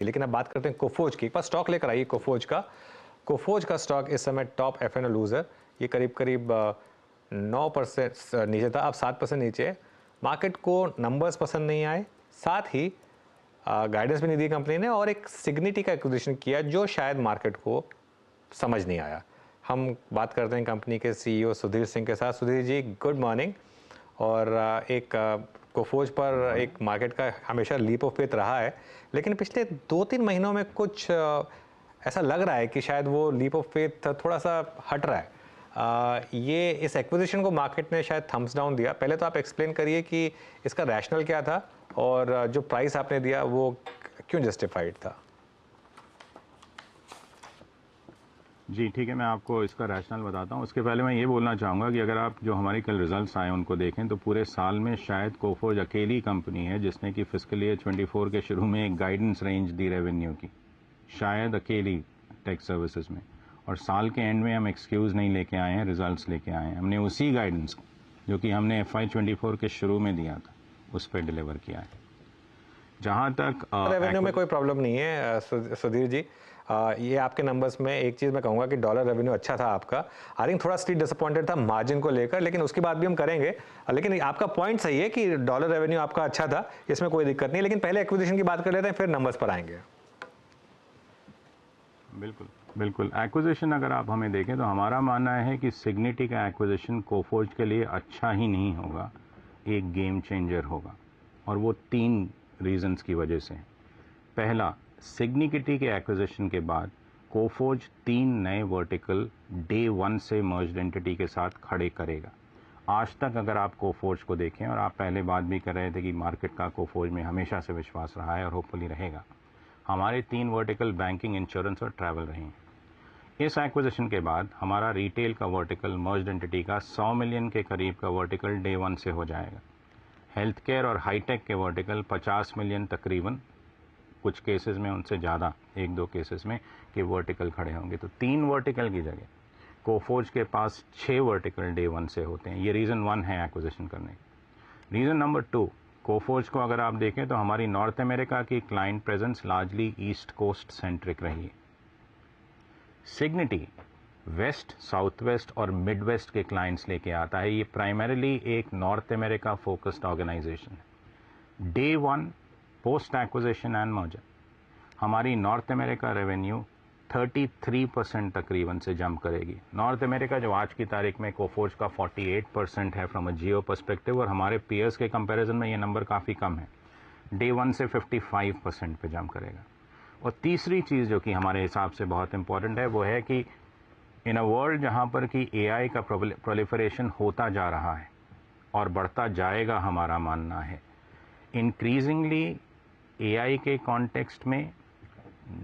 लेकिन अब बात करते हैं कोफोज की। एक बार स्टॉक लेकर आइए कोफोज का। कोफोज का स्टॉक इस समय टॉप एफ एन लूजर, ये करीब करीब 9% नीचे था, अब 7% नीचे है। मार्केट को नंबर्स पसंद नहीं आए, साथ ही गाइडेंस भी नहीं दी कंपनी ने, और एक सिग्निटी का एक्विजिशन किया जो शायद मार्केट को समझ नहीं आया। हम बात करते हैं कंपनी के सीईओ सुधीर सिंह के साथ। Sudhir ji, good morning. और एक कोफोज पर एक मार्केट का हमेशा लीप ऑफ फेथ रहा है, लेकिन पिछले 2-3 महीनों में कुछ ऐसा लग रहा है कि शायद वो लीप ऑफ फेथ थोड़ा सा हट रहा है। ये इस एक्विजिशन को मार्केट ने शायद थम्स डाउन दिया। पहले तो आप एक्सप्लेन करिए कि इसका रैशनल क्या था और जो प्राइस आपने दिया वो क्यों जस्टिफाइड था। जी ठीक है, मैं आपको इसका रैशनल बताता हूँ। उसके पहले मैं ये बोलना चाहूँगा कि अगर आप जो हमारी कल रिजल्ट्स आए उनको देखें तो पूरे साल में शायद कोफोज अकेली कंपनी है जिसने कि फिस्कल ईयर 24 के शुरू में एक गाइडेंस रेंज दी रेवेन्यू की, शायद अकेली टेक सर्विसेज में। और साल के एंड में हम एक्सक्यूज़ नहीं लेके आए हैं, रिजल्ट्स लेके आए हैं। हमने उसी गाइडेंस को जो कि हमने FY 24 के शुरू में दिया था उस पर डिलीवर किया है। जहाँ तक रेवेन्यू में कोई प्रॉब्लम नहीं है सुधीर जी। ये आपके नंबर्स में एक चीज़ मैं कहूँगा कि डॉलर रेवेन्यू अच्छा था आपका। आई थिंक थोड़ा स्ट्रीट डिसअपॉइंटेड था मार्जिन को लेकर, लेकिन उसकी बात भी हम करेंगे। लेकिन आपका पॉइंट सही है कि डॉलर रेवेन्यू आपका अच्छा था, इसमें कोई दिक्कत नहीं। लेकिन पहले एक्विजिशन की बात कर लेते हैं, फिर नंबर्स पर आएंगे। बिल्कुल बिल्कुल। एक्विजिशन अगर आप हमें देखें तो हमारा मानना है कि सिग्निटी का एक्विजिशन कोफोज के लिए अच्छा ही नहीं होगा, एक गेम चेंजर होगा। और वो 3 रीजंस की वजह से। पहला, सिग्निटी के एक्विजिशन के बाद कोफोज 3 नए वर्टिकल डे 1 से मर्ज्ड एंटिटी के साथ खड़े करेगा। आज तक अगर आप कोफोज को देखें, और आप पहले बात भी कर रहे थे कि मार्केट का कोफोज में हमेशा से विश्वास रहा है और होपफुली रहेगा, हमारे 3 वर्टिकल बैंकिंग, इंश्योरेंस और ट्रैवल रहे हैं। इस एक्विजिशन के बाद हमारा रिटेल का वर्टिकल मर्ज्ड एंटिटी का 100 मिलियन के करीब का वर्टिकल डे 1 से हो जाएगा। हेल्थ केयर और हाईटेक के वर्टिकल 50 मिलियन तकरीबन, कुछ केसेस में उनसे ज़्यादा, 1-2 केसेस में, कि वर्टिकल खड़े होंगे। तो 3 वर्टिकल की जगह कोफोज के पास 6 वर्टिकल डे 1 से होते हैं। ये रीज़न 1 है एक्विजिशन करने का। रीज़न नंबर 2, कोफोज को अगर आप देखें तो हमारी नॉर्थ अमेरिका की client presence largely east coast centric रही है। सिग्निटी वेस्ट, साउथ वेस्ट और मिड वेस्ट के क्लाइंट्स लेके आता है। ये प्राइमरीली एक नॉर्थ अमेरिका फोकस्ड ऑर्गेनाइजेशन है। Day 1 post acquisition and merger हमारी नॉर्थ अमेरिका रेवेन्यू 33% तकरीबन से जंप करेगी। नॉर्थ अमेरिका जो आज की तारीख में कोफोज का 48% है फ्रॉम अ जियो पर्सपेक्टिव, और हमारे पीयर्स के कंपैरिजन में ये नंबर काफ़ी कम है। डे 1 से 55% पे जंप करेगा। और तीसरी चीज़ जो कि हमारे हिसाब से बहुत इंपॉर्टेंट है वो है कि इन अ वर्ल्ड जहाँ पर कि AI का प्रोलिफरेशन होता जा रहा है और बढ़ता जाएगा, हमारा मानना है इंक्रीजिंगली AI के कॉन्टेक्स्ट में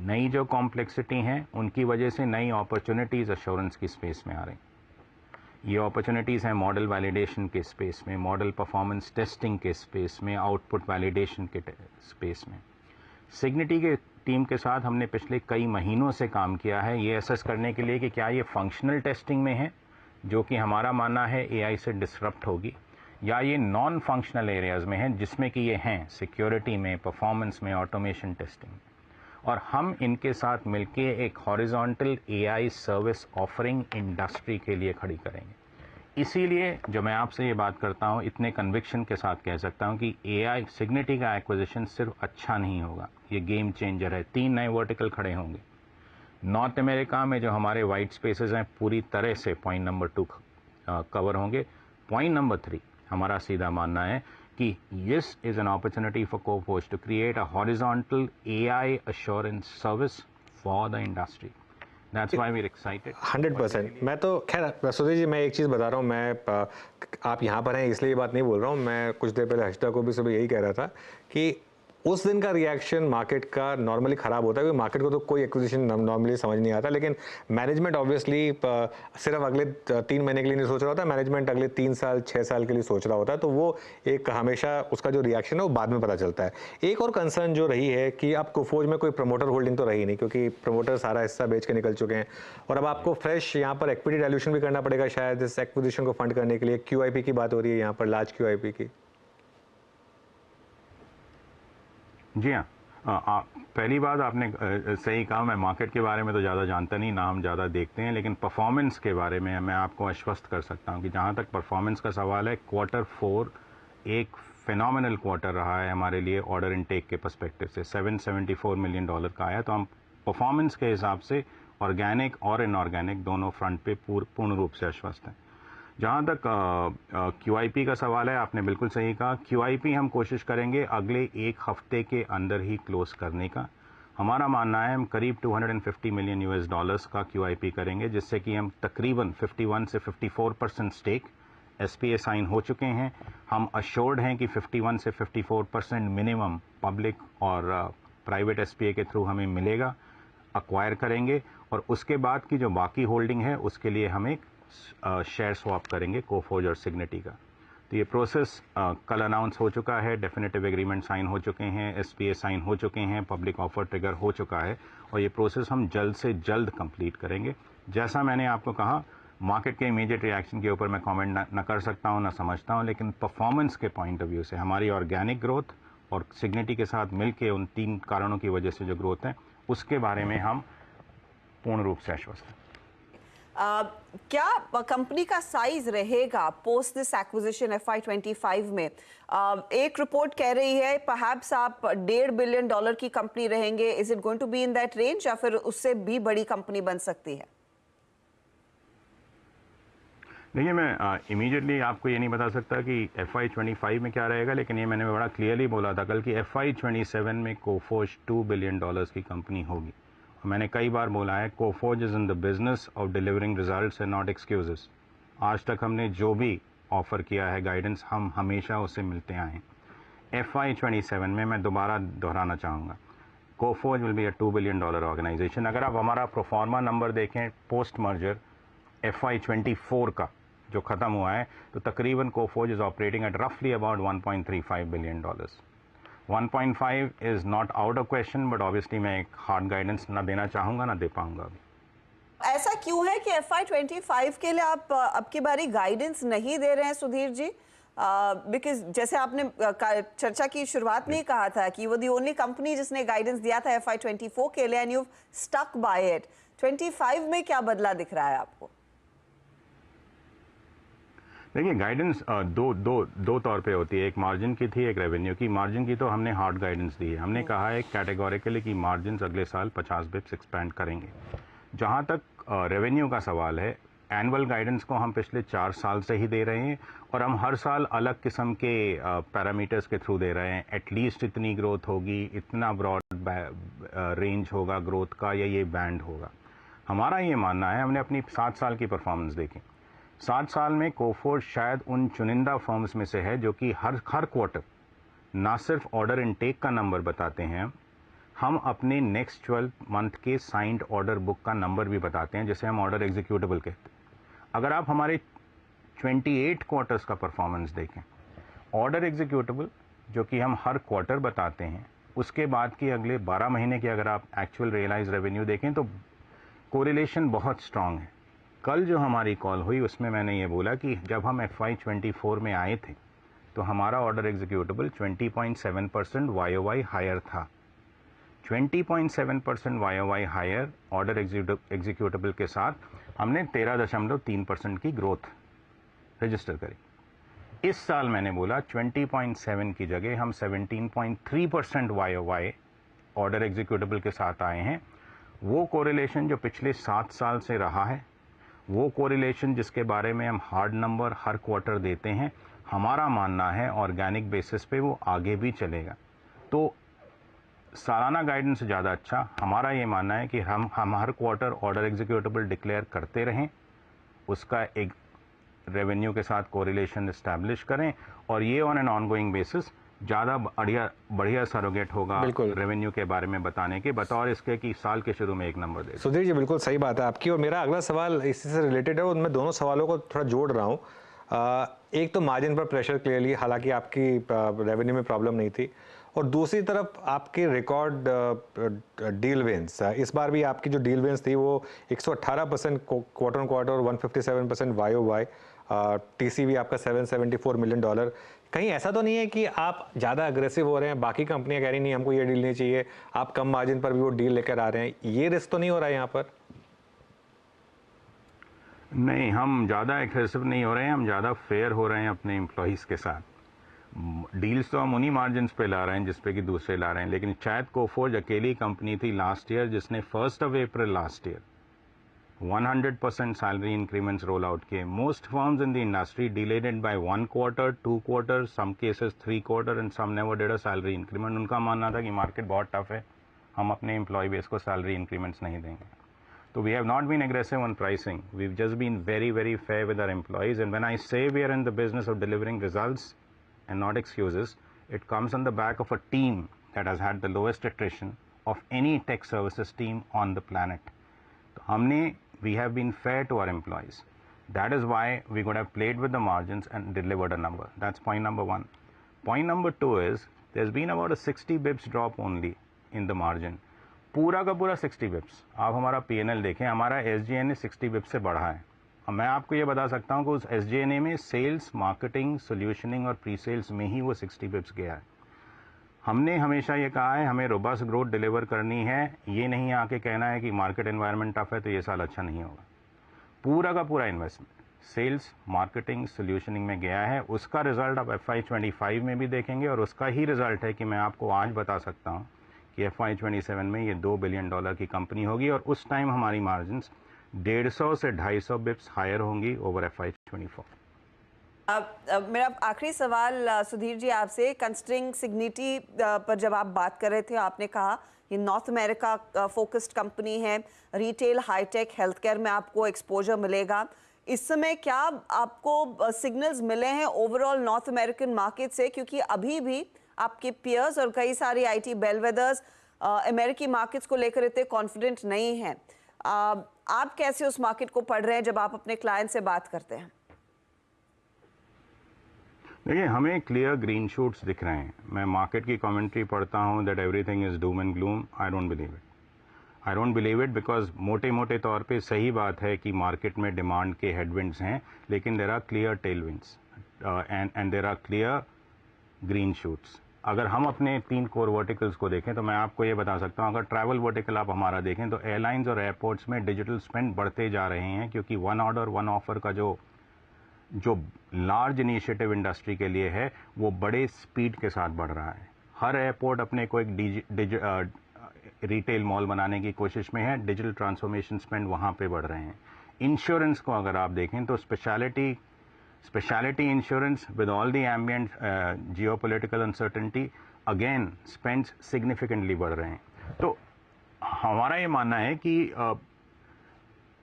नई जो कॉम्प्लेक्सिटी हैं उनकी वजह से नई अपॉर्चुनिटीज़ एश्योरेंस की स्पेस में आ रही। ये अपॉर्चुनिटीज़ हैं मॉडल वैलिडेशन के स्पेस में, मॉडल परफॉर्मेंस टेस्टिंग के स्पेस में, आउटपुट वैलिडेशन के स्पेस में। सिग्निटी के टीम के साथ हमने पिछले कई महीनों से काम किया है ये असेस करने के लिए कि क्या ये फंक्शनल टेस्टिंग में है, जो कि हमारा मानना है AI से डिसरप्ट होगी, या ये नॉन फंक्शनल एरियाज़ में है जिसमें कि ये हैं सिक्योरिटी में, परफॉर्मेंस में, ऑटोमेशन टेस्टिंग में। और हम इनके साथ मिलके एक horizontal AI service offering industry के लिए खड़ी करेंगे। इसीलिए जो मैं आपसे ये बात करता हूँ, इतने कन्विक्शन के साथ कह सकता हूँ कि AI सिग्निटी का एक्विजिशन सिर्फ अच्छा नहीं होगा, ये गेम चेंजर है। 3 नए वर्टिकल खड़े होंगे। नॉर्थ अमेरिका में जो हमारे वाइट स्पेसेस हैं पूरी तरह से पॉइंट नंबर 2 कवर होंगे। पॉइंट नंबर 3 हमारा सीधा मानना है कि this is an opportunity for Coforge to create a horizontal AI assurance service for the industry. That's why we're excited. 100%। मैं तो खैर सुधीर जी, मैं एक चीज़ बता रहा हूँ, आप यहाँ पर हैं इसलिए ये बात नहीं बोल रहा हूँ। मैं कुछ देर पहले हर्षिता को भी सुबह यही कह रहा था कि उस दिन का रिएक्शन मार्केट का नॉर्मली ख़राब होता है, क्योंकि मार्केट को तो कोई एक्विजिशन नॉर्मली समझ नहीं आता, लेकिन मैनेजमेंट ऑब्वियसली सिर्फ अगले 3 महीने के लिए नहीं सोच रहा होता, मैनेजमेंट अगले 3 साल 6 साल के लिए सोच रहा होता है। तो वो एक हमेशा उसका जो रिएक्शन है वो बाद में पता चलता है। एक और कंसर्न जो रही है कि अब कोफोज में कोई प्रमोटर होल्डिंग तो रही नहीं, क्योंकि प्रमोटर सारा हिस्सा बेच के निकल चुके हैं, और अब आपको फ्रेश यहाँ पर इक्विटी डायल्यूशन भी करना पड़ेगा शायद इस एक्विजिशन को फंड करने के लिए। QIP की बात हो रही है यहाँ पर, लार्ज QIP की। जी हाँ, पहली बात आपने सही कहा, मैं मार्केट के बारे में तो ज़्यादा जानता नहीं, नाम ज़्यादा देखते हैं, लेकिन परफॉर्मेंस के बारे में मैं आपको आश्वस्त कर सकता हूँ कि जहाँ तक परफॉर्मेंस का सवाल है, Q4 एक फिनोमिनल क्वार्टर रहा है हमारे लिए ऑर्डर इनटेक के पर्सपेक्टिव से। $774 मिलियन का आया, तो हम परफॉर्मेंस के हिसाब से ऑर्गेनिक और इनऑर्गेनिक दोनों फ्रंट पे पूर्ण रूप से आश्वस्त हैं। जहाँ तक QIP का सवाल है, आपने बिल्कुल सही कहा, QIP हम कोशिश करेंगे अगले एक हफ्ते के अंदर ही क्लोज करने का। हमारा मानना है हम करीब $250 मिलियन का QIP करेंगे, जिससे कि हम तकरीबन 51 से 54% स्टेक SPA साइन हो चुके हैं। हम अश्योर्ड हैं कि 51 से 54% मिनिमम पब्लिक और प्राइवेट SPA के थ्रू हमें मिलेगा, अक्वायर करेंगे, और उसके बाद की जो बाकी होल्डिंग है उसके लिए हम एक शेयर स्वैप करेंगे कोफोर्ज और सिग्निटी का। तो ये प्रोसेस कल अनाउंस हो चुका है, डेफिनेटिव एग्रीमेंट साइन हो चुके हैं, SPA साइन हो चुके हैं, पब्लिक ऑफर ट्रिगर हो चुका है, और ये प्रोसेस हम जल्द से जल्द कंप्लीट करेंगे। जैसा मैंने आपको कहा, मार्केट के इमीडिएट रिएक्शन के ऊपर मैं कमेंट न कर सकता हूं, न समझता हूं, लेकिन परफॉर्मेंस के पॉइंट ऑफ व्यू से हमारी ऑर्गेनिक ग्रोथ और सिग्निटी के साथ मिलके उन 3 कारणों की वजह से जो ग्रोथ है उसके बारे में हम पूर्ण रूप से आश्वस्त हैं। क्या कंपनी का साइज रहेगा पोस्ट दिस एक्विजिशन FY25 में? एक रिपोर्ट कह रही है परहैप्स आप $1.5 बिलियन की कंपनी रहेंगे। Is it going to be in that range या फिर उससे भी बड़ी कंपनी बन सकती है? देखिए, मैं इमीडिएटली आपको ये नहीं बता सकता कि FY25 में क्या रहेगा, लेकिन ये मैंने बड़ा क्लियरली बोला था कल कि FY27 में कोफोर्ज $2 बिलियन की कंपनी होगी। और मैंने कई बार बोला है, Coforge is in the business of delivering results and not excuses. आज तक हमने जो भी ऑफर किया है गाइडेंस, हम हमेशा उससे मिलते आए हैं। FY27 में मैं दोबारा दोहराना चाहूँगा, Coforge will be a $2 billion organisation. अगर आप हमारा प्रोफार्मा नंबर देखें पोस्ट मर्जर FY24 का जो ख़त्म हुआ है, तो तकरीबन कोफोर्ज इज़ ऑपरेटिंग एट रफली about $1.35 billion. 1.5 is not out of question, but obviously मैं एक हार्ड गाइडेंस ना देना चाहूँगा, ना दे पाऊँगा अभी। ऐसा क्यों है कि FY25 के लिए आप अब की बारी गाइडेंस नहीं दे रहे हैं सुधीर जी? बिकॉज जैसे आपने चर्चा की शुरुआत में ही कहा था कि वो दी ओनली कंपनी जिसने गाइडेंस दिया था FY24 के लिए, and you stuck by it. 25 में क्या बदला दिख रहा है आपको? देखिए, गाइडेंस दो तौर पे होती है, एक मार्जिन की थी, एक रेवेन्यू की। मार्जिन की तो हमने हार्ड गाइडेंस दी है, हमने कहा है कैटेगोरिकली कि मार्जिन अगले साल 50 बिप्स एक्सपैंड करेंगे। जहाँ तक रेवेन्यू का सवाल है, एनुअल गाइडेंस को हम पिछले 4 साल से ही दे रहे हैं, और हम हर साल अलग किस्म के पैरामीटर्स के थ्रू दे रहे हैं। एटलीस्ट इतनी ग्रोथ होगी, इतना ब्रॉड रेंज होगा ग्रोथ का, या ये बैंड होगा। हमारा ये मानना है, हमने अपनी 7 साल की परफॉर्मेंस देखी, 7 साल में कोफोर्ज शायद उन चुनिंदा फर्म्स में से है जो कि हर क्वार्टर ना सिर्फ ऑर्डर इनटेक का नंबर बताते हैं, हम अपने नेक्स्ट 12 मंथ के साइंड ऑर्डर बुक का नंबर भी बताते हैं, जिसे हम ऑर्डर एग्जीक्यूटेबल कहते हैं। अगर आप हमारे 28 क्वार्टर्स का परफॉर्मेंस देखें, ऑर्डर एग्जीक्यूटेबल जो कि हम हर क्वार्टर बताते हैं, उसके बाद की अगले 12 महीने की अगर आप एक्चुअल रियलाइज रेवेन्यू देखें तो कोरिलेशन बहुत स्ट्रांग है। कल जो हमारी कॉल हुई उसमें मैंने ये बोला कि जब हम FY24 में आए थे तो हमारा ऑर्डर एग्जीक्यूटेबल 20.7% YOY हायर था। 20.7% YOY हायर ऑर्डर एग्जीक्यूटेबल के साथ हमने 13.3% की ग्रोथ रजिस्टर करी। इस साल मैंने बोला 20.7 की जगह हम 17.3% YOY ऑर्डर एग्जीक्यूटेबल के साथ आए हैं। वो कोरिलेशन जो पिछले 7 साल से रहा है, वो कोरिलेशन जिसके बारे में हम हार्ड नंबर हर क्वार्टर देते हैं, हमारा मानना है ऑर्गेनिक बेसिस पे वो आगे भी चलेगा। तो सालाना गाइडेंस से ज़्यादा अच्छा हमारा ये मानना है कि हम हर क्वार्टर ऑर्डर एग्जीक्यूटेबल डिक्लेयर करते रहें, उसका एक रेवेन्यू के साथ कोरिलेशन इस्टेब्लिश करें, और ये ऑन एन ऑनगोइंग बेसिस ज़्यादा बढ़िया सरोगेट होगा रेवेन्यू के बारे में बताने के, बतौर इसके कि साल के शुरू में एक नंबर दे। सुधीर जी, बिल्कुल सही बात है आपकी, और मेरा अगला सवाल इसी से रिलेटेड है, और मैं दोनों सवालों को थोड़ा जोड़ रहा हूँ। एक तो मार्जिन पर प्रेशर क्लियरली, हालांकि आपकी रेवेन्यू में प्रॉब्लम नहीं थी, और दूसरी तरफ आपकी रिकॉर्ड डील विंस, इस बार भी आपकी जो डील विंस थी वो 118% क्वार्टर ऑन क्वार्टर और 157% YOY। TCV आपका $774 मिलियन, कहीं ऐसा तो नहीं है कि आप ज़्यादा अग्रेसिव हो रहे हैं, बाकी कंपनियां कह रही नहीं हमको ये डील नहीं चाहिए, आप कम मार्जिन पर भी वो डील लेकर आ रहे हैं, ये रिस्क तो नहीं हो रहा है यहाँ पर? नहीं, हम ज़्यादा एग्रेसिव नहीं हो रहे हैं, हम ज़्यादा फेयर हो रहे हैं अपने एम्प्लॉयज़ के साथ। डील्स तो हम उन्हीं मार्जिन्स पे ला रहे हैं जिस पे कि दूसरे ला रहे हैं, लेकिन शायद कोफोर्ज अकेली कंपनी थी लास्ट ईयर जिसने 1 अप्रैल last year 100% salary increments roll out किए। Most firms in the industry delayed it by 1 quarter, 2 quarter, some cases 3 quarter and some never did a salary increment. उनका मानना था कि मार्केट बहुत टफ है, हम अपने एम्प्लॉय बेस को सैलरी इंक्रीमेंट्स नहीं देंगे। So we have not been aggressive on pricing. We've just been very, very fair with our employees. And when I say we are in the business of delivering results and not excuses, it comes on the back of a team that has had the lowest attrition of any tech services team on the planet. So we have been fair to our employees. That is why we could have played with the margins and delivered a number. That's point number one. Point number two is there's been about a 60 bips drop only in the margin. पूरा का पूरा 60 बिप्स। आप हमारा PNL देखें, हमारा एसजीएनए 60 बिप्स से बढ़ा है। और मैं आपको ये बता सकता हूँ कि उस एसजीएनए में सेल्स, मार्केटिंग, सॉल्यूशनिंग और प्री सेल्स में ही वो 60 बिप्स गया है। हमने हमेशा ये कहा है हमें रोबस्ट ग्रोथ डिलीवर करनी है, ये नहीं आके कहना है कि मार्केट एनवायरनमेंट टफ है तो ये साल अच्छा नहीं होगा। पूरा का पूरा इन्वेस्टमेंट सेल्स, मार्केटिंग, सॉल्यूशनिंग में गया है। उसका रिजल्ट आप FY25 में भी देखेंगे और उसका ही रिजल्ट है कि मैं आपको आज बता सकता हूँ कि FY27 में ये $2 बिलियन की कंपनी होगी और उस टाइम हमारी मार्जिन्स 150 से 250 बिप्स हायर होंगी ओवर FY24। अब मेरा आखिरी सवाल सुधीर जी आपसे, कंसिडरिंग सिग्निटी पर जब आप बात कर रहे थे आपने कहा ये नॉर्थ अमेरिका फोकस्ड कंपनी है, रिटेल, हाईटेक, हेल्थ केयर में आपको एक्सपोजर मिलेगा। इस समय क्या आपको सिग्नल्स मिले हैं ओवरऑल नॉर्थ अमेरिकन मार्केट से, क्योंकि अभी भी आपके पियर्स और कई सारी आईटी बेलवेदर्स अमेरिकी मार्केट्स को लेकर इतने कॉन्फिडेंट नहीं हैं। आप कैसे उस मार्केट को पढ़ रहे हैं जब आप अपने क्लाइंट से बात करते हैं? देखिए, हमें क्लियर ग्रीन शूट्स दिख रहे हैं। मैं मार्केट की कमेंट्री पढ़ता हूं that everything is Doom and gloom. I don't believe it because मोटे मोटे तौर पे सही बात है कि मार्केट में डिमांड के हेडविंड्स हैं, लेकिन there are clear tailwinds and there are clear green shoots. अगर हम अपने 3 कोर वर्टिकल्स को देखें तो मैं आपको ये बता सकता हूँ, अगर ट्रैवल वर्टिकल आप हमारा देखें तो एयरलाइंस और एयरपोर्ट्स में डिजिटल स्पेंड बढ़ते जा रहे हैं, क्योंकि वन ऑर्डर वन ऑफर का जो लार्ज इनिशिएटिव इंडस्ट्री के लिए है वो बड़े स्पीड के साथ बढ़ रहा है। हर एयरपोर्ट अपने को एक रिटेल मॉल बनाने की कोशिश में है, डिजिटल ट्रांसफॉर्मेशन स्पेंड वहाँ पे बढ़ रहे हैं। इंश्योरेंस को अगर आप देखें तो speciality insurance with all the ambient geopolitical uncertainty again spends significantly बढ़ रहे हैं। तो हमारा ये मानना है कि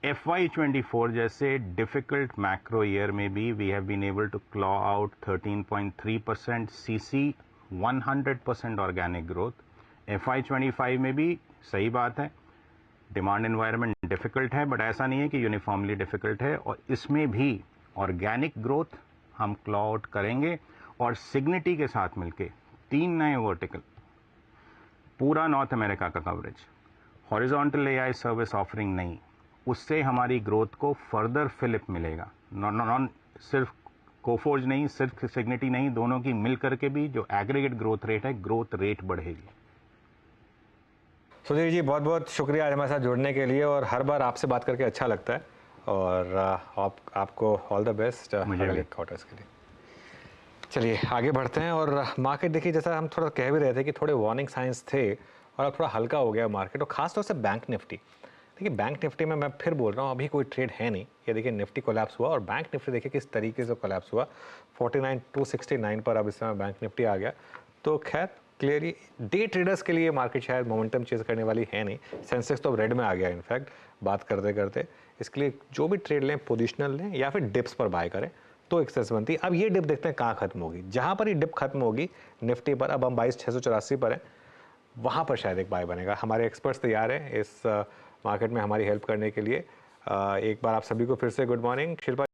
FY24 जैसे डिफिकल्ट मैक्रो ईयर में भी we have been able to claw out 13.3% CC, 100% organic growth. FY25 में भी सही बात है, डिमांड एनवायरनमेंट डिफिकल्ट है, बट ऐसा नहीं है कि यूनिफॉर्मली डिफिकल्ट है, और इसमें भी ऑर्गेनिक ग्रोथ हम क्लॉ आउट करेंगे। और सिग्निटी के साथ मिलके 3 नए वर्टिकल, पूरा नॉर्थ अमेरिका का coverage, horizontal AI service offering नहीं, उससे हमारी ग्रोथ को फर्दर फिलिप मिलेगा। नॉन सिर्फ कोफोर्ज नहीं, सिर्फ सिग्निटी नहीं, दोनों की मिल करके भी जो एग्रीगेट ग्रोथ रेट है, ग्रोथ रेट बढ़ेगी। सुधीर जी, बहुत बहुत शुक्रिया आज हमारे साथ जुड़ने के लिए, और हर बार आपसे बात करके अच्छा लगता है, और आपको ऑल द बेस्ट अगले क्वार्टर्स के लिए। चलिए आगे बढ़ते हैं, और मार्केट देखिए, जैसा हम थोड़ा कह भी रहे थे कि थोड़े वार्निंग साइंस थे और अब थोड़ा हल्का हो गया मार्केट, और खासतौर से बैंक निफ्टी। देखिए बैंक निफ्टी में मैं फिर बोल रहा हूँ, अभी कोई ट्रेड है नहीं। ये देखिए निफ्टी कोलैप्स हुआ, और बैंक निफ्टी देखिए किस तरीके से कोलैप्स हुआ, 49,269 पर अब इस समय बैंक निफ्टी आ गया। तो खैर क्लियरली डे ट्रेडर्स के लिए मार्केट शायद मोमेंटम चेज करने वाली है नहीं। सेंसेक्स तो रेड में आ गया इनफैक्ट बात करते करते। इसके लिए जो भी ट्रेड लें पोजिशनल लें या फिर डिप्स पर बाय करें तो एक सेंस बनती है। अब ये डिप देखते हैं कहाँ खत्म होगी। जहाँ पर ये डिप खत्म होगी निफ्टी पर, अब हम 22,684 पर हैं, वहाँ पर शायद एक बाय बनेगा। हमारे एक्सपर्ट्स तैयार हैं इस मार्केट में हमारी हेल्प करने के लिए। एक बार आप सभी को फिर से गुड मॉर्निंग। शिल्पा